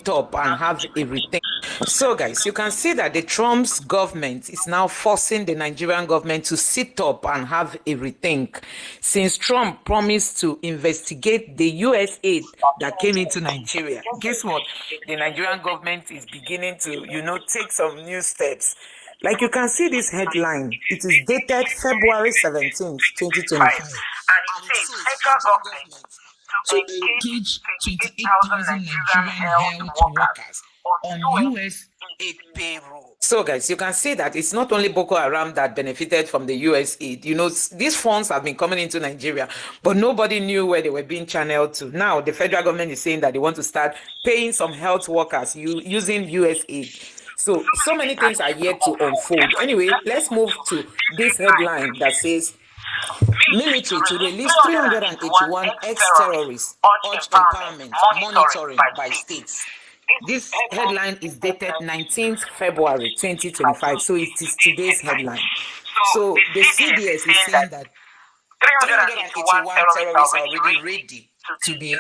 sit up and have a rethink. So guys, you can see that the Trump's government is now forcing the Nigerian government to sit up and have a rethink, since Trump promised to investigate the US aid that came into Nigeria. Guess what? The Nigerian government is beginning to, take some new steps. Like you can see this headline, it is dated February 17th, 2025. And it says federal government to engage 28,000 Nigerian health workers on US aid payroll. So guys, you can see that it's not only Boko Haram that benefited from the US aid. These funds have been coming into Nigeria, but nobody knew where they were being channeled to. Now, the federal government is saying that they want to start paying some health workers using US aid. So many things are yet to unfold. Anyway, let's move to this headline that says, military to release 381 ex-terrorists, urge empowerment, monitoring by states. This headline is dated 19th February 2025, so it is today's headline. So the CDS is saying that 381 terrorists are already ready to be,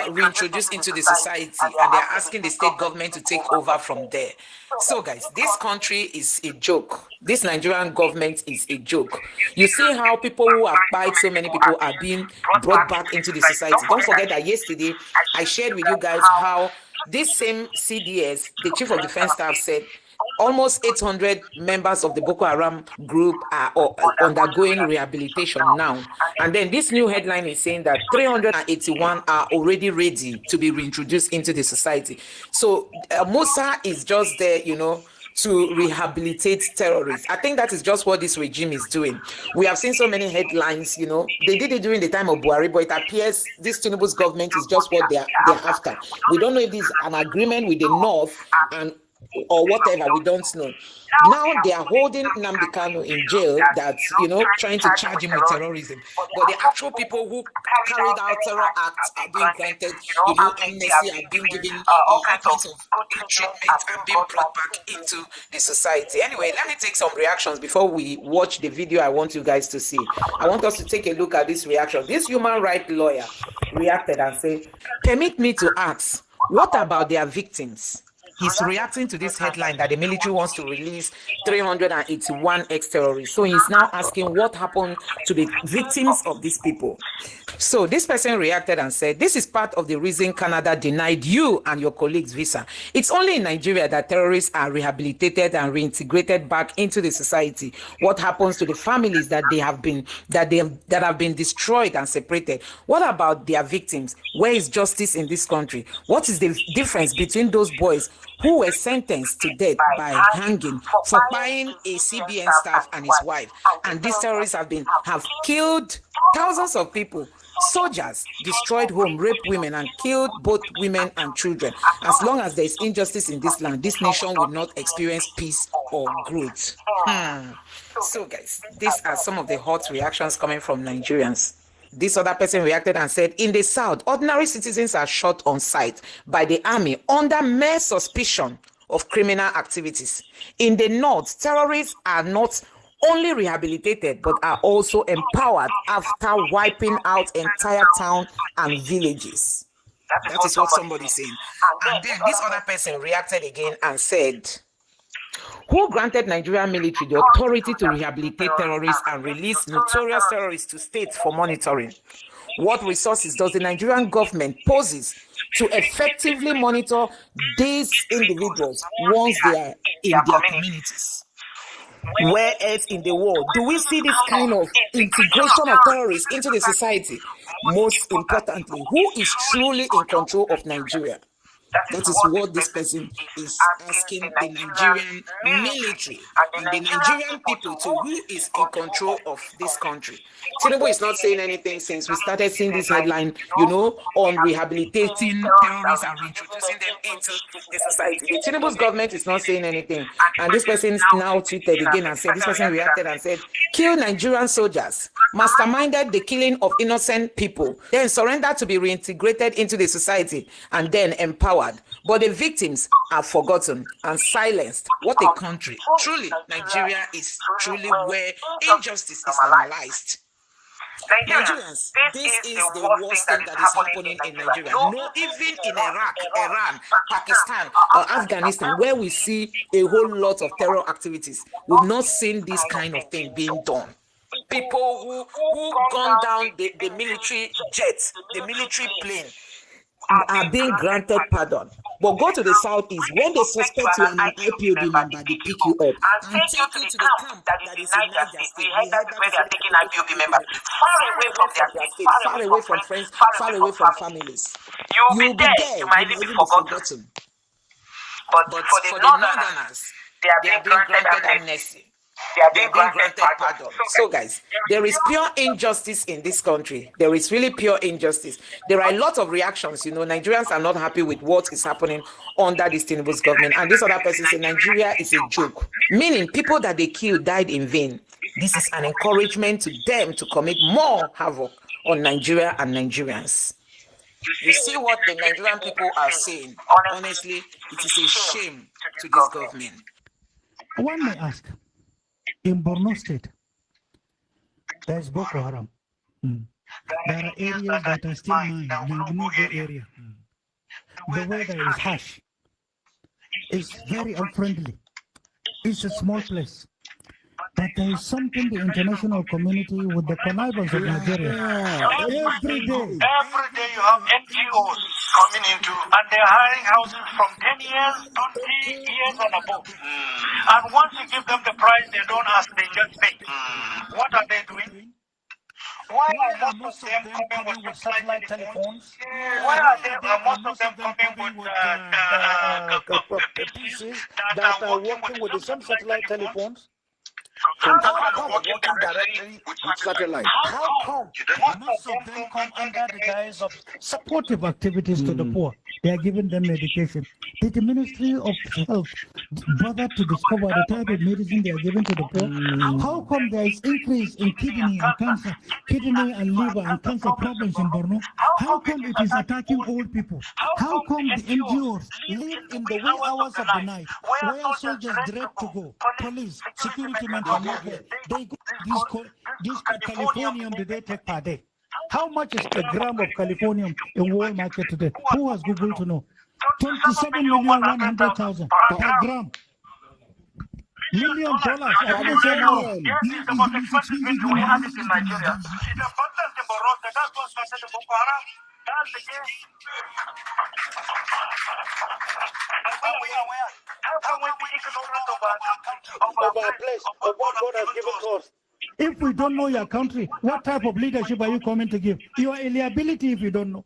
reintroduced into the society, and they're asking the state government to take over from there. So guys, this country is a joke. This Nigerian government is a joke. You see how people who have died, so many people are being brought back into the society. Don't forget that yesterday I shared with you guys how this same CDS, the Chief of Defense Staff, said almost 800 members of the Boko Haram group are undergoing rehabilitation now. And then this new headline is saying that 381 are already ready to be reintroduced into the society. So Musa is just there, to rehabilitate terrorists. I think that is just what this regime is doing. We have seen so many headlines, they did it during the time of Buhari, but it appears this TINUBU's government is just what they're after. We don't know if this is an agreement with the North or whatever, we don't know. Now they are holding Nnamdi Kanu in jail, that's, trying to charge him with terrorism. But the actual people who carried out terror acts are being granted, amnesty, are being given all kinds of good treatment and being brought back into the society. Anyway, let me take some reactions before we watch the video I want you guys to see. I want us to take a look at this reaction. This human rights lawyer reacted and said, permit me to ask, what about their victims? He's reacting to this headline that the military wants to release 381 ex-terrorists. So he's now asking what happened to the victims of these people. So this person reacted and said, this is part of the reason Canada denied you and your colleagues visa. It's only in Nigeria that terrorists are rehabilitated and reintegrated back into the society. What happens to the families that have been destroyed and separated? What about their victims? Where is justice in this country? What is the difference between those boys who were sentenced to death by hanging for buying a CBN staff and his wife? And these terrorists have killed thousands of people. Soldiers destroyed home, raped women, and killed both women and children. As long as there is injustice in this land, this nation will not experience peace or growth. So guys, these are some of the hot reactions coming from Nigerians. This other person reacted and said, in the South, ordinary citizens are shot on sight by the army under mere suspicion of criminal activities. In the North, terrorists are not only rehabilitated, but are also empowered after wiping out entire town and villages. That is what somebody's saying. And then this other person reacted again and said, who granted Nigerian military the authority to rehabilitate terrorists and release notorious terrorists to states for monitoring? What resources does the Nigerian government possess to effectively monitor these individuals once they are in their communities? Where else in the world do we see this kind of integration of terrorists into the society? Most importantly, who is truly in control of Nigeria? That is what this person is asking the Nigerian military and the Nigerian people to who is in control of this country. TINUBU is not saying anything since we started seeing this headline, on rehabilitating terrorists and reintroducing them into the society. The TINUBU's government is not saying anything. And this person now tweeted again and said, this person reacted and said, kill Nigerian soldiers, masterminded the killing of innocent people, then surrendered to be reintegrated into the society and then empowered. But the victims are forgotten and silenced. What a country. Truly, Nigeria is truly where injustice is normalized. Nigerians, this is the worst thing that is happening in Nigeria. No, even in Iraq, Iran, Pakistan, or Afghanistan, where we see a whole lot of terror activities, we've not seen this kind of thing being done. People who gunned down the military jets, the military plane, are being granted pardon. But go to the southeast, when they suspect you are an IPOB member, they pick you up and take you to the camp that is in Niger State. We heard that where they are taking IPOB members, far away from their state, far away from friends, far away from families. You'll be there, you might even be forgotten. But for the northerners, they are being granted amnesty. They are being granted pardon. So guys, there is pure injustice in this country. There is really pure injustice. There are a lot of reactions. Nigerians are not happy with what is happening under this TINUBU's government. And this other person say Nigeria is a joke. Meaning people that they killed died in vain. This is an encouragement to them to commit more havoc on Nigeria and Nigerians. You see what the Nigerian people are saying. Honestly, it is a shame to this government. One may ask, in Borno State, there's Boko Haram. There are areas that are still mined, the area. The weather is harsh. It's very unfriendly. It's a small place. But there is something the international community with the connivance of Nigeria. Every day you have NGOs coming into, and they're hiring houses from 10 years, 20 years and above. And once you give them the price, they don't ask, they just pay. What are they doing? Why are most of them coming with satellite telephones? Why are most of them coming with pieces that are working with the same satellite telephones? How come working directly with satellite? How come most of them come under the guise of supportive activities to the poor? They are giving them medication. Did the Ministry of Health bother to discover the type of medicine they are giving to the poor? How come there is increase in kidney and cancer, kidney and liver and cancer problems in Borno? How come it is attacking old people? How come the NGOs live in the wee hours of the night where soldiers dread to go? Police, security men are not there. They go this Californium that they take per day. How much is a gram of Californium in world market today? Who has Google to know? 27,100,000 per gram. $1 million. I didn't say no. Yes, it's the most expensive thing we have in Nigeria. In abundance in Borno, that's what's started in Boko Haram. That's the case. How can we be ignorant of our place, of what God has given to us? If we don't know your country, what type of leadership are you coming to give? You are a liability if you don't know.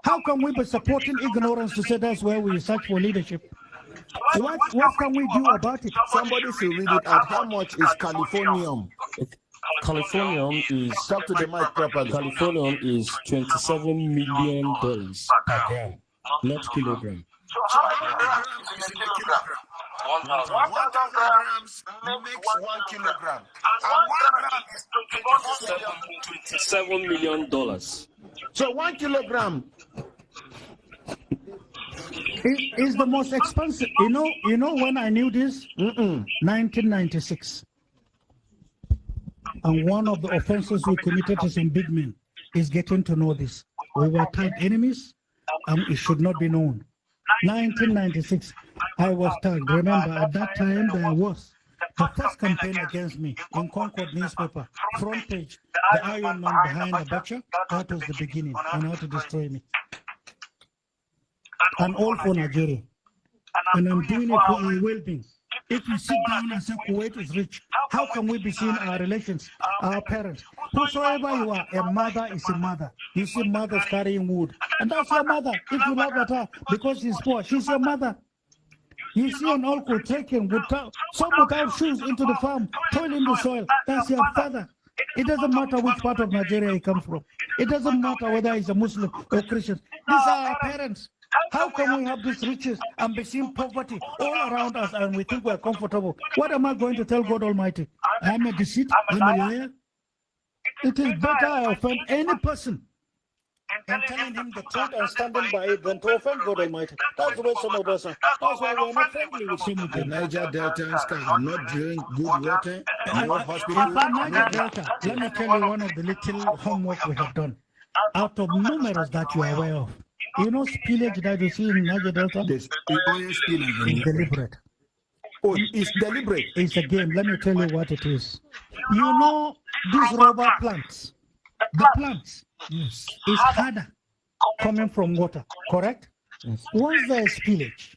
How can we be supporting ignorance to say that's where we search for leadership? What can we do about it? Somebody should read it out. How much is Californium? Californium is Talk to the mic properly. Californium is $27 million per gram, not kilogram. So how many grams in a kilogram? 1,000 grams makes 1 kilogram. And $27 million. So 1 kilogram is the most expensive. You know when I knew this? 1996. And one of the offenses we committed as in big men is getting to know this. We were tight enemies, and it should not be known. 1996, I was tagged. Remember, at that time, there was the first campaign against me in Concord newspaper, front page, the Iron Man behind the butcher. That was the beginning on how to destroy me. And all for Nigeria. And I'm doing it for our well-being. If you sit down and say Kuwait is rich, how can we be seeing our relations, our parents? Whosoever you are, a mother is a mother. You see mothers carrying wood. And that's your mother. If you love her because she's poor, she's your mother. You see an uncle taking some without shoes into the farm, toiling the soil. That's your father. It doesn't matter which part of Nigeria he comes from. It doesn't matter whether he's a Muslim or Christian. These are our parents. How can we have these riches and be seeing poverty all around us and we think we're comfortable? What am I going to tell God Almighty? I'm a deceit, I'm a liar. It is better I offend any person and telling him the truth and standing by it than to offend God Almighty. That's the way some of us are. That's why we're not friendly with some of The them. Niger Deltans are not drink good water, no hospital. In fact, Niger Delta, let me tell you one of the little homework we have done. Out of numerous that you are aware of, you know, spillage that you see in Niger Delta There's oil spillage. is deliberate. Oh, it's deliberate. It's a game. Let me tell you what it is. You know, these rubber plants, the plants Yes. is harder coming from water, correct? Yes. Once there is spillage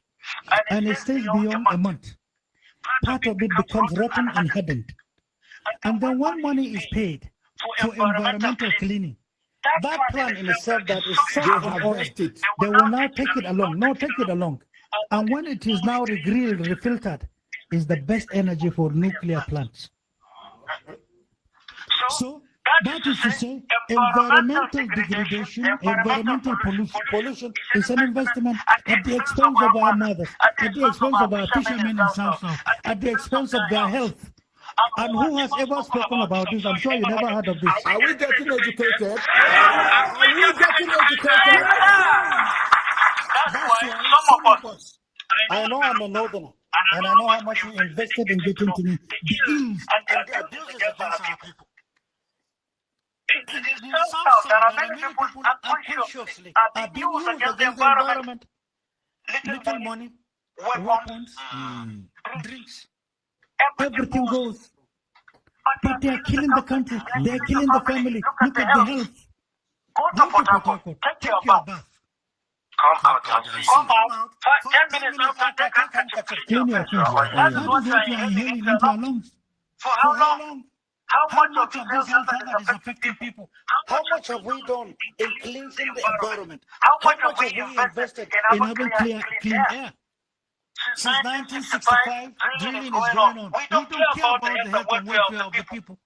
and it stays beyond a month, part of it becomes rotten and hardened. And then when money is paid for environmental cleaning, that plant in itself that is They soaked in oil, harvest it. they will now take it along. No, take it along. And when it is now regrilled, refiltered, is the best energy for nuclear plants. So that is to say, environmental degradation, environmental pollution is an investment at the expense of our mothers, at the expense of our fishermen in South, at the expense of their health. And who has ever spoken about this? I'm sure you never heard of this. Are we getting educated? Are we getting educated? That's why some of us, I know I'm a northerner, and I know how much we invested in getting to know the ills and the abuses against our people. it is somehow there are many people unconsciously are being used against the environment. Little money, Weapons, weapons, drinks, everything goes. But they are killing the country, they are killing the family. Look at the health. Go Go to Port to Port Harcourt, Harcourt, take take your your bath. bath. Come out and see. Come out. 10 minutes after, take a handkerchief. Clean your face. That That is what is you what are you are inhaling inhaling into into your our lungs. lungs. For For how how long? long? How How much much of of this this health health hazard hazard is is affecting affecting people? people? How much have we done in cleansing the environment? How How much have much we have we invested invested in in having having clean air? Since 1965, drilling is going on. We don't care about the health and welfare of the people.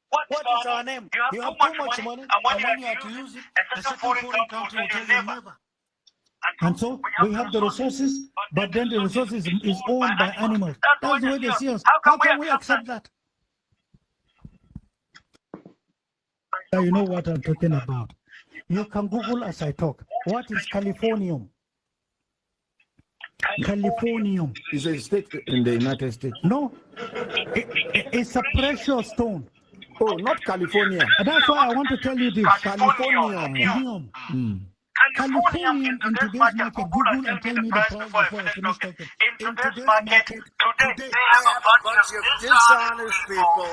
What is our name? You have too much money, and when you have to use it, a certain foreign country will tell you never. And so we have the resources, but then the resources is owned by animals. That's the way they see us. How can we accept that? You know what I'm talking about. You can Google as I talk. What is Californium? Californium. It's a state in the United States. No, it's a precious stone. Oh, not California. And that's why I want to tell you this. Californium. Californium in today's market, Google and tell me the price before I finish talking. In today's market, today, they have a bunch of dishonest people.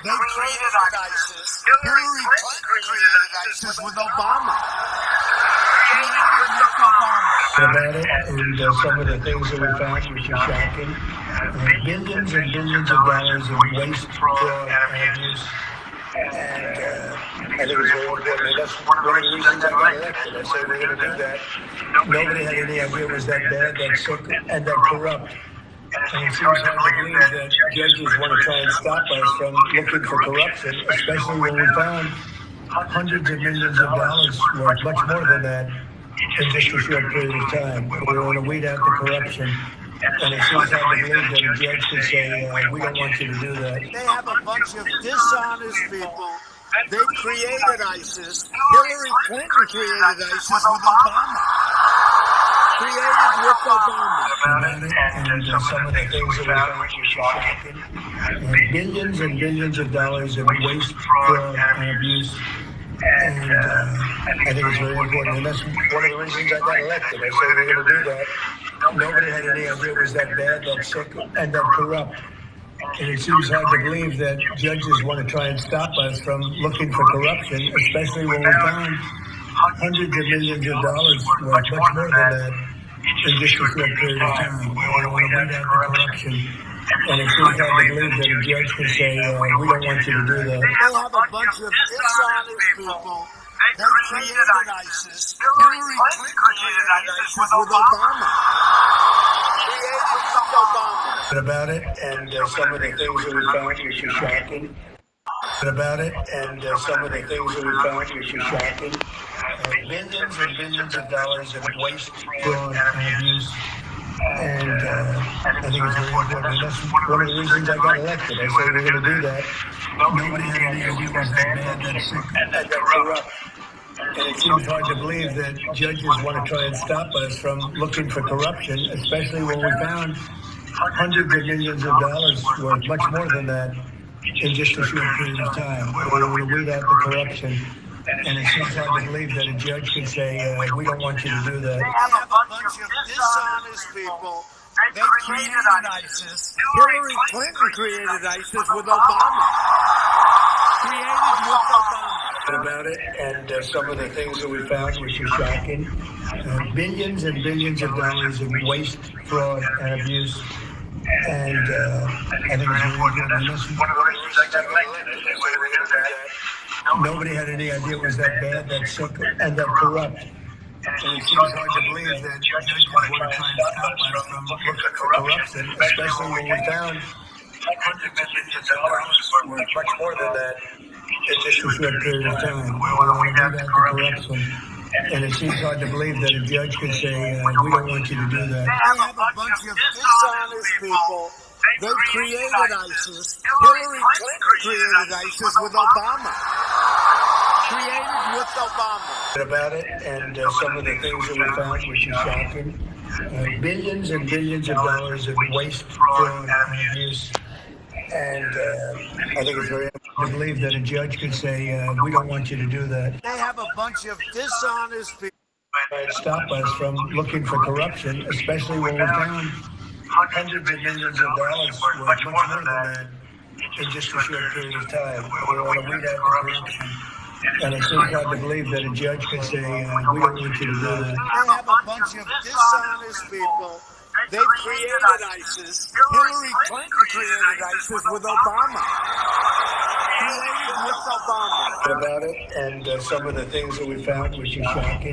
They created ISIS. Hillary Clinton created ISIS with Obama. About it, and some of the things that we found, which are shocking. Billions and billions of dollars of waste, fraud, and abuse. And I think it's very important. And that's one of the reasons I got elected. I said we're going to do that. Nobody had any idea it was that bad, that sick, and that corrupt. And it seems hard to believe that judges want to try and stop us from looking for corruption, especially when we found hundreds of millions of dollars worth, much more than that, in just a short period of time. We want to weed out the corruption. And it seems hard to believe that a judge could say, we don't want you to do that. They have a bunch of dishonest people. They created ISIS. Hillary Clinton created ISIS with Obama. Created with Obama. And some of the things that we found were shocking. Billions and billions of dollars of waste, fraud, and abuse. And I think it's very important. And that's one of the reasons I got elected. I said we're going to do that. Nobody had any idea it was that bad, that sick, and that corrupt. And it seems hard to believe that judges want to try and stop us from looking for corruption, especially when we found hundreds of millions of dollars worth, much more than that, in just a short period of time. We want to weed out the corruption. And it seems hard to believe that a judge can say, we don't want you to do that. They have a bunch of dishonest people. They created ISIS. Hillary Clinton created ISIS with Obama. Created with Obama. About it, and some of the things that we found which are shocking. About it, and some of the things that we found which are shocking. Billions and billions of dollars of waste, fraud, and abuse. And I think it's very important. And that's one of the reasons I got elected. I said we're going to do that. Nobody had any idea it was that bad, that sick, and that corrupt. And it seems hard to believe that judges want to try and stop us from looking for corruption, especially when we found hundreds of millions of dollars worth, much more than that, in just a short period of time. We want to weed out the corruption. And it seems hard to believe that a judge can say, we don't want you to do that. They have a bunch of dishonest people. They created ISIS. Hillary Clinton created ISIS with Obama. Created with Obama. About it, and some of the things that we found, which are shocking. Billions and billions of dollars of waste, fraud, and abuse. And I think it's really important to listen. Nobody had any idea it was that bad, that sick, and that corrupt. And it seems hard to believe that judges want to try and stop us from looking for corruption, especially when we found hundreds of millions of dollars worth, much more than that, in just a short period of time. We want to weed out the corruption. And it seems hard to believe that a judge could say, we don't want you to do that. They have a bunch of dishonest people. They created ISIS. Hillary Clinton created ISIS with Obama. Created with Obama. About it, and some of the things that we found, which is shocking. Billions and billions of dollars of waste, fraud, and abuse. And I think it's very important to believe that a judge could say, we don't want you to do that. They have a bunch of dishonest people. Stop us from looking for corruption, especially when we found hundreds of millions of dollars worth, much more than that, in just a short period of time. We want to weed out the corruption. And it seems hard to believe that a judge could say, we don't want you to do that. They have a bunch of dishonest people. They created ISIS. Hillary Clinton created ISIS with Obama. Created with Obama. About it, and some of the things that we found, which is shocking.